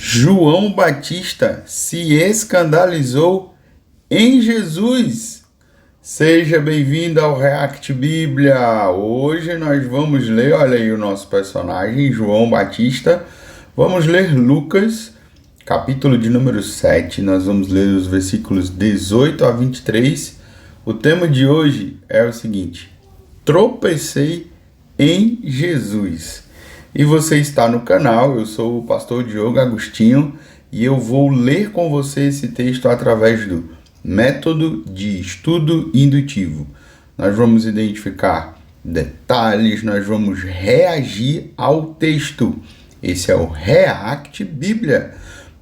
João Batista se escandalizou em Jesus. Seja bem-vindo ao React Bíblia. Hoje nós vamos ler, olha aí o nosso personagem, João Batista. Vamos ler Lucas, capítulo de número 7. Nós vamos ler os versículos 18 a 23. O tema de hoje é o seguinte: tropecei em Jesus. E você está no canal, eu sou o pastor Diogo Agostinho e eu vou ler com você esse texto através do método de estudo indutivo. Nós vamos identificar detalhes, nós vamos reagir ao texto. Esse é o React Bíblia.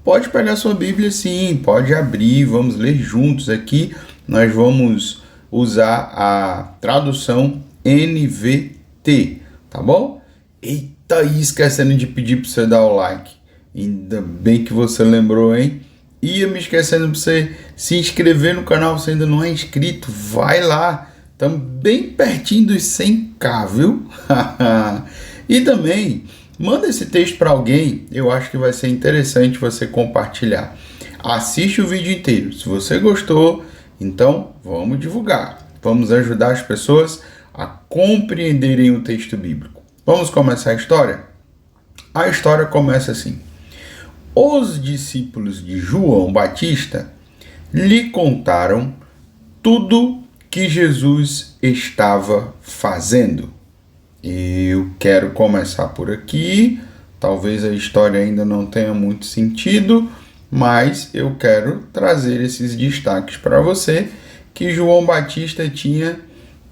Pode pegar sua Bíblia sim, pode abrir, vamos ler juntos aqui. Nós vamos usar a tradução NVT, tá bom? Eita, esquecendo de pedir para você dar o like. Ainda bem que você lembrou, hein? Ia me esquecendo para você se inscrever no canal, se ainda não é inscrito, vai lá. Estamos bem pertinho dos 100k, viu? E também, manda esse texto para alguém, eu acho que vai ser interessante você compartilhar. Assiste o vídeo inteiro, se você gostou, então vamos divulgar. Vamos ajudar as pessoas a compreenderem o texto bíblico. Vamos começar a história? A história começa assim. Os discípulos de João Batista lhe contaram tudo que Jesus estava fazendo. Eu quero começar por aqui. Talvez a história ainda não tenha muito sentido, mas eu quero trazer esses destaques para você, que João Batista tinha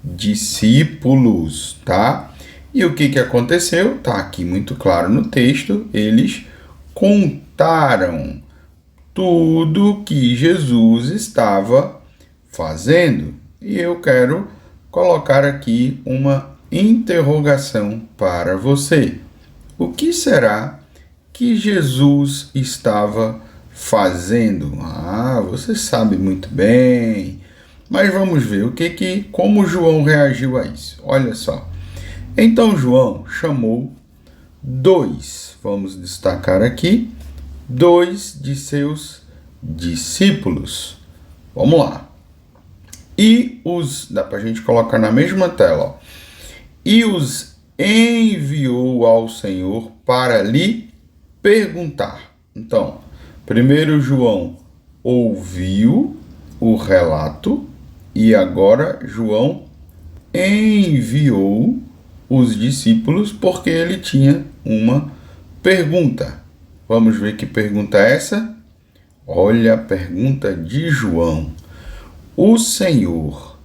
discípulos, tá? E o que aconteceu? Tá aqui muito claro no texto. Eles contaram tudo que Jesus estava fazendo. E eu quero colocar aqui uma interrogação para você. O que será que Jesus estava fazendo? Você sabe muito bem. Mas vamos ver como João reagiu a isso. Olha só. Então João chamou vamos destacar aqui, 2 de seus discípulos. Vamos lá. Dá pra gente colocar na mesma tela, ó. E os enviou ao Senhor para lhe perguntar. Então, primeiro João ouviu o relato e agora João enviou os discípulos porque ele tinha uma pergunta. Vamos ver que pergunta é essa? Olha a pergunta de João. O Senhor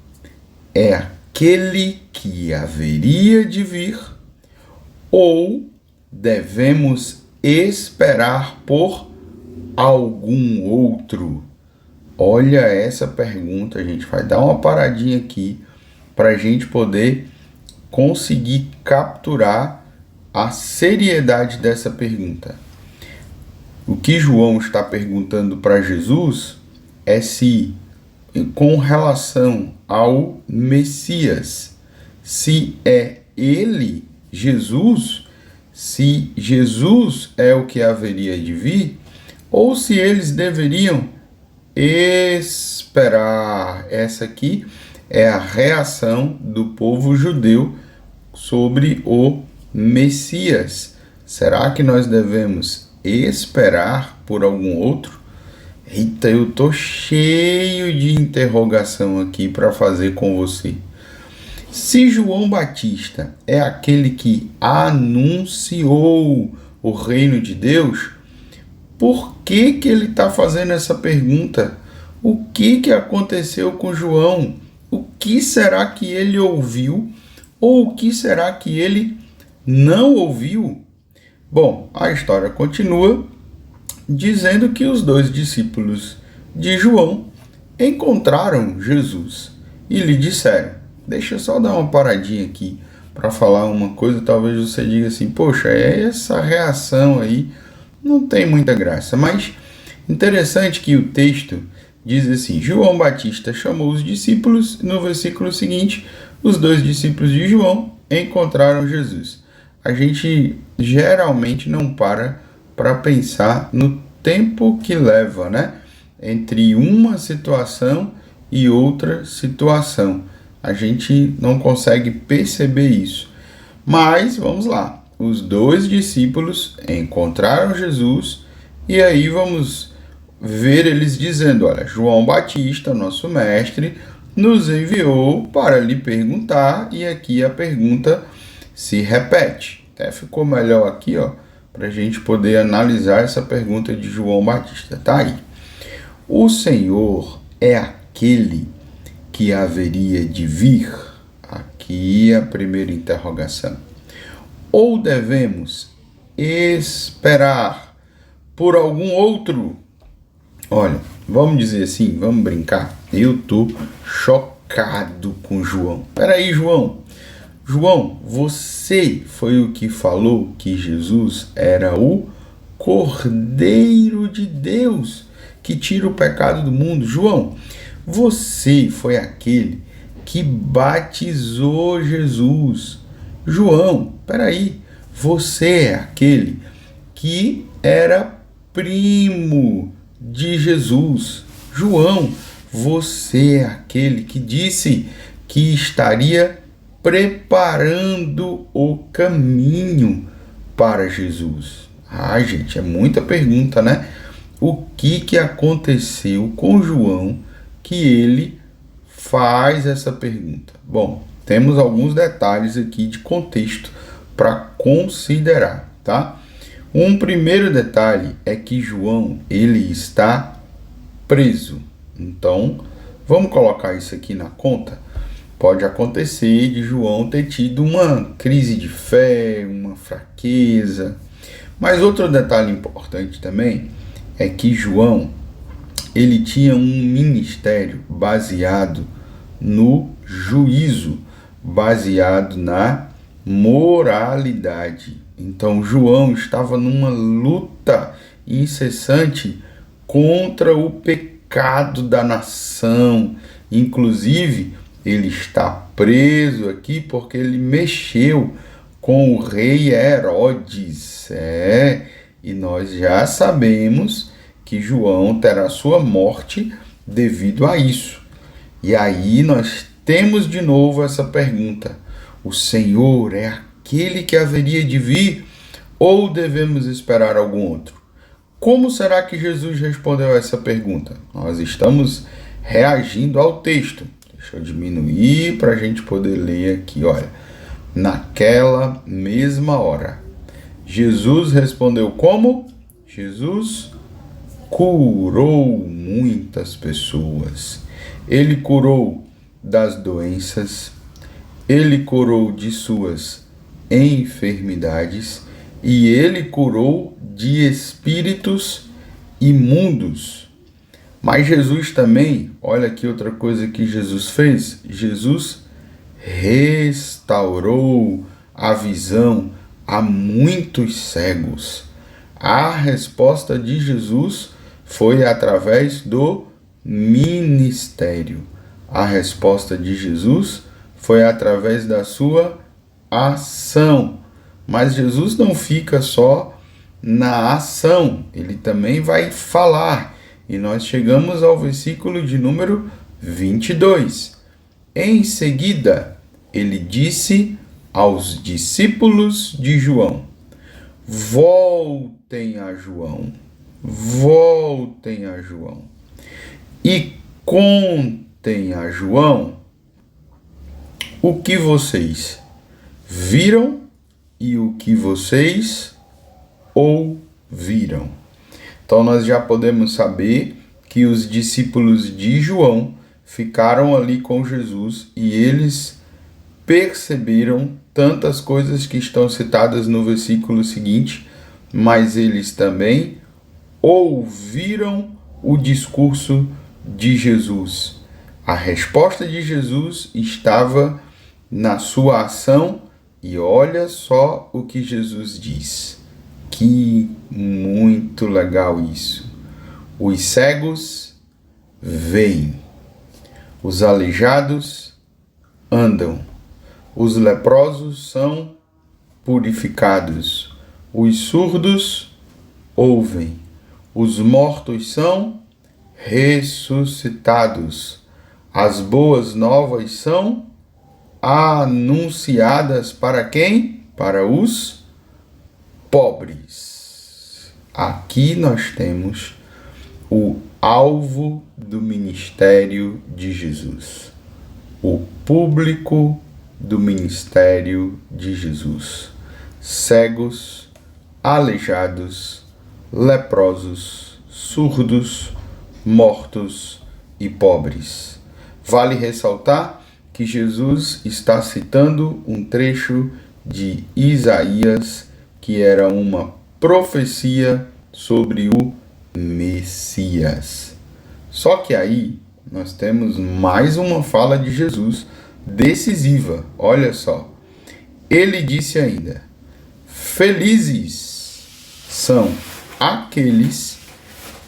é aquele que haveria de vir ou devemos esperar por algum outro? Olha essa pergunta, a gente vai dar uma paradinha aqui para a gente poder conseguir capturar a seriedade dessa pergunta. O que João está perguntando para Jesus é se, com relação ao Messias, se é ele, Jesus, se Jesus é o que haveria de vir, ou se eles deveriam esperar. Essa aqui é a reação do povo judeu sobre o Messias. Será que nós devemos esperar por algum outro? Eita, eu tô cheio de interrogação aqui para fazer com você. Se João Batista é aquele que anunciou o reino de Deus, por que ele está fazendo essa pergunta? O que aconteceu com João? O que será que ele ouviu? Ou o que será que ele não ouviu? Bom, a história continua dizendo que os 2 discípulos de João encontraram Jesus e lhe disseram. Deixa eu só dar uma paradinha aqui para falar uma coisa. Talvez você diga assim, poxa, essa reação aí não tem muita graça. Mas interessante que o texto diz assim: João Batista chamou os discípulos. No versículo seguinte, os 2 discípulos de João encontraram Jesus. A gente geralmente não para para pensar no tempo que leva, né? Entre uma situação e outra situação. A gente não consegue perceber isso. Mas, vamos lá. Os dois discípulos encontraram Jesus e aí vamos ver eles dizendo, olha, João Batista, nosso mestre, nos enviou para lhe perguntar, e aqui a pergunta se repete. Até ficou melhor aqui, ó, para a gente poder analisar essa pergunta de João Batista. Tá aí. O Senhor é aquele que haveria de vir? Aqui a primeira interrogação. Ou devemos esperar por algum outro? Olha, vamos dizer assim, vamos brincar. Eu tô chocado com João. Peraí, João. João, você foi o que falou que Jesus era o Cordeiro de Deus que tira o pecado do mundo. João, você foi aquele que batizou Jesus. João, peraí, você é aquele que era primo de Jesus. João, você é aquele que disse que estaria preparando o caminho para Jesus. Ah, gente, é muita pergunta, né? O que aconteceu com João que ele faz essa pergunta? Bom, temos alguns detalhes aqui de contexto para considerar, tá? Um primeiro detalhe é que João, ele está preso. Então, vamos colocar isso aqui na conta. Pode acontecer de João ter tido uma crise de fé, uma fraqueza. Mas outro detalhe importante também é que João, ele tinha um ministério baseado no juízo, baseado na moralidade. Então João estava numa luta incessante contra o pecado da nação. Inclusive, ele está preso aqui porque ele mexeu com o rei Herodes. E nós já sabemos que João terá sua morte devido a isso. E aí nós temos de novo essa pergunta. O Senhor é aquele que haveria de vir ou devemos esperar algum outro? Como será que Jesus respondeu a essa pergunta? Nós estamos reagindo ao texto. Deixa eu diminuir para a gente poder ler aqui. Olha, naquela mesma hora, Jesus respondeu como? Jesus curou muitas pessoas. Ele curou das doenças, ele curou de suas enfermidades e ele curou de espíritos imundos. Mas Jesus também, olha aqui outra coisa que Jesus fez. Jesus restaurou a visão a muitos cegos. A resposta de Jesus foi através do ministério. A resposta de Jesus foi através da sua ação. Mas Jesus não fica só na ação, ele também vai falar. E nós chegamos ao versículo de número 22. Em seguida, ele disse aos discípulos de João: voltem a João, voltem a João e contem a João o que vocês viram e o que vocês ouviram. Então nós já podemos saber que os discípulos de João ficaram ali com Jesus e eles perceberam tantas coisas que estão citadas no versículo seguinte, mas eles também ouviram o discurso de Jesus. A resposta de Jesus estava na sua ação e olha só o que Jesus diz. Que muito legal isso. Os cegos veem, os aleijados andam, os leprosos são purificados, os surdos ouvem, os mortos são ressuscitados, as boas novas são anunciadas para quem? Para os pobres. Aqui nós temos o alvo do ministério de Jesus, o público do ministério de Jesus: cegos, aleijados, leprosos, surdos, mortos e pobres. Vale ressaltar que Jesus está citando um trecho de Isaías, que era uma profecia sobre o Messias. Só que aí nós temos mais uma fala de Jesus decisiva. Olha só. Ele disse ainda: felizes são aqueles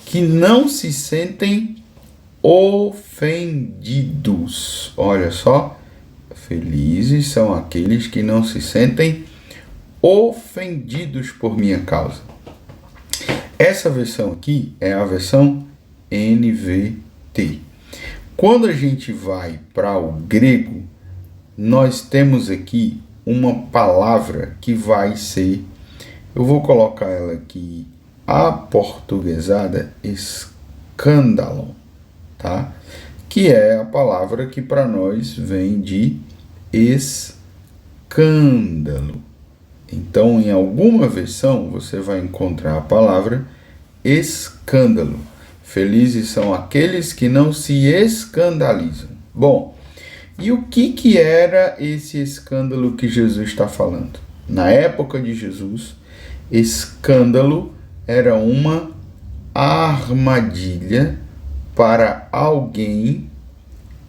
que não se sentem ofendidos. Olha só. Felizes são aqueles que não se sentem ofendidos por minha causa. Essa versão aqui é a versão NVT. Quando a gente vai para o grego, nós temos aqui uma palavra que vai ser, eu vou colocar ela aqui, aportuguesada, escândalo, tá? Que é a palavra que para nós vem de escândalo. Então, em alguma versão, você vai encontrar a palavra escândalo. Felizes são aqueles que não se escandalizam. Bom, e o que era esse escândalo que Jesus está falando? Na época de Jesus, escândalo era uma armadilha para alguém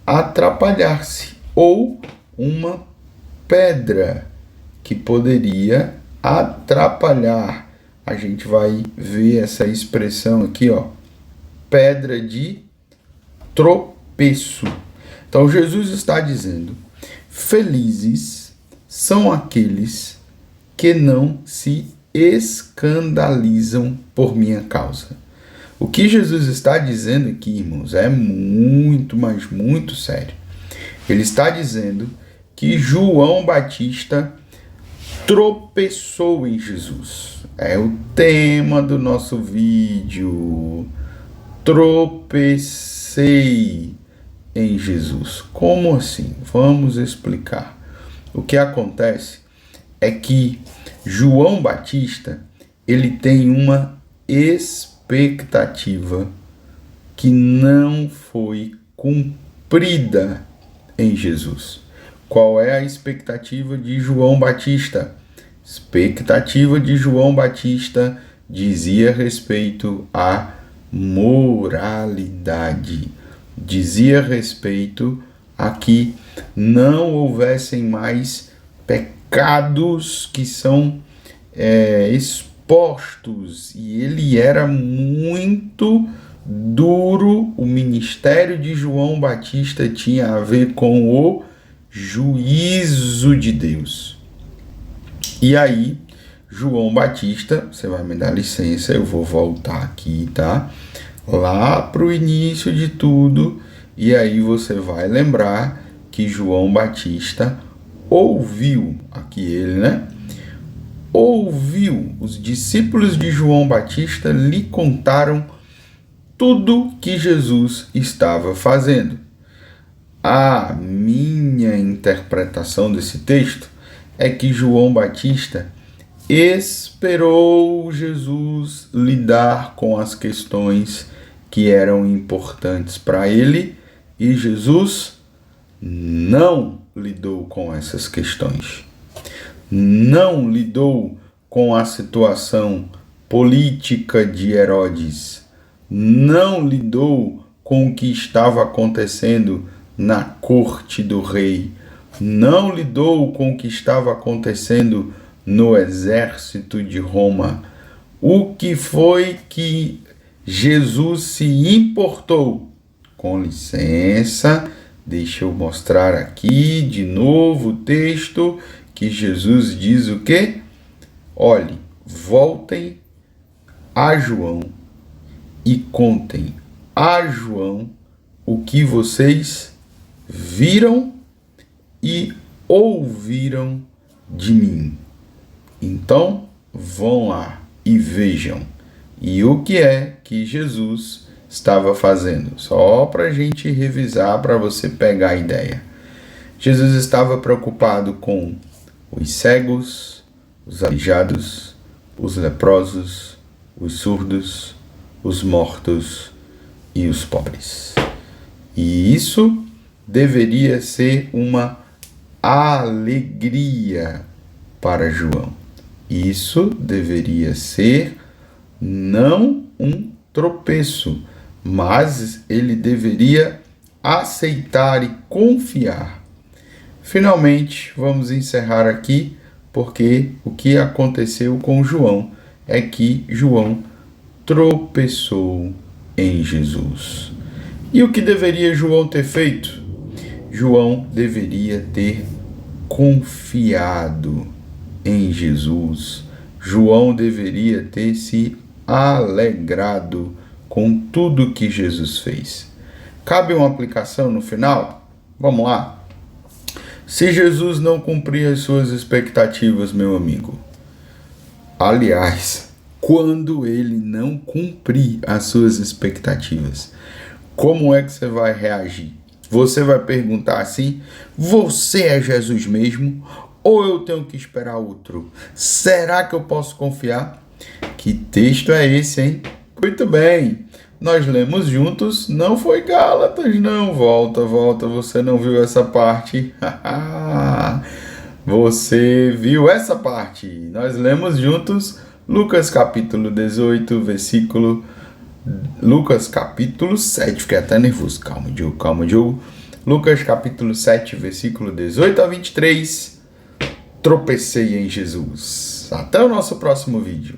atrapalhar-se, ou uma pedra que poderia atrapalhar. A gente vai ver essa expressão aqui, ó, pedra de tropeço. Então Jesus está dizendo: felizes são aqueles que não se escandalizam por minha causa. O que Jesus está dizendo aqui, irmãos, é muito, mas muito sério. Ele está dizendo que João Batista tropeçou em Jesus. É o tema do nosso vídeo. Tropecei em Jesus. Como assim? Vamos explicar. O que acontece é que João Batista, ele tem uma expectativa que não foi cumprida em Jesus. Qual é a expectativa de João Batista? Expectativa de João Batista dizia respeito à moralidade. Dizia respeito a que não houvessem mais pecados que são expostos. E ele era muito duro. O ministério de João Batista tinha a ver com o juízo de Deus. E aí, João Batista, você vai me dar licença, eu vou voltar aqui, tá? Lá para o início de tudo, e aí você vai lembrar que João Batista ouviu, aqui ele, né? Ouviu, os discípulos de João Batista lhe contaram tudo que Jesus estava fazendo. A minha interpretação desse texto é que João Batista esperou Jesus lidar com as questões que eram importantes para ele, e Jesus não lidou com essas questões. Não lidou com a situação política de Herodes. Não lidou com o que estava acontecendo na corte do rei. Não lidou com o que estava acontecendo no exército de Roma. O que foi que Jesus se importou? Com licença, deixa eu mostrar aqui de novo o texto que Jesus diz o quê? Olhe, voltem a João e contem a João o que vocês viram e ouviram de mim. Então, vão lá e vejam. E o que é que Jesus estava fazendo? Só para a gente revisar, para você pegar a ideia. Jesus estava preocupado com os cegos, os aleijados, os leprosos, os surdos, os mortos e os pobres. E isso deveria ser uma alegria para João. Isso deveria ser não um tropeço, mas ele deveria aceitar e confiar. Finalmente, vamos encerrar aqui, porque o que aconteceu com João é que João tropeçou em Jesus. E o que deveria João ter feito? João deveria ter confiado em Jesus. João deveria ter se alegrado com tudo que Jesus fez. Cabe uma aplicação no final? Vamos lá. Se Jesus não cumprir as suas expectativas, meu amigo, aliás, quando ele não cumprir as suas expectativas, como é que você vai reagir? Você vai perguntar assim: você é Jesus mesmo? Ou eu tenho que esperar outro? Será que eu posso confiar? Que texto é esse, hein? Muito bem. Nós lemos juntos, não foi Gálatas, não. Volta, você não viu essa parte. Você viu essa parte. Nós lemos juntos Lucas capítulo 18, versículo... Lucas capítulo 7, fiquei até nervoso. Calma, Diogo. Lucas capítulo 7, versículo 18 a 23. Tropecei em Jesus. Até o nosso próximo vídeo.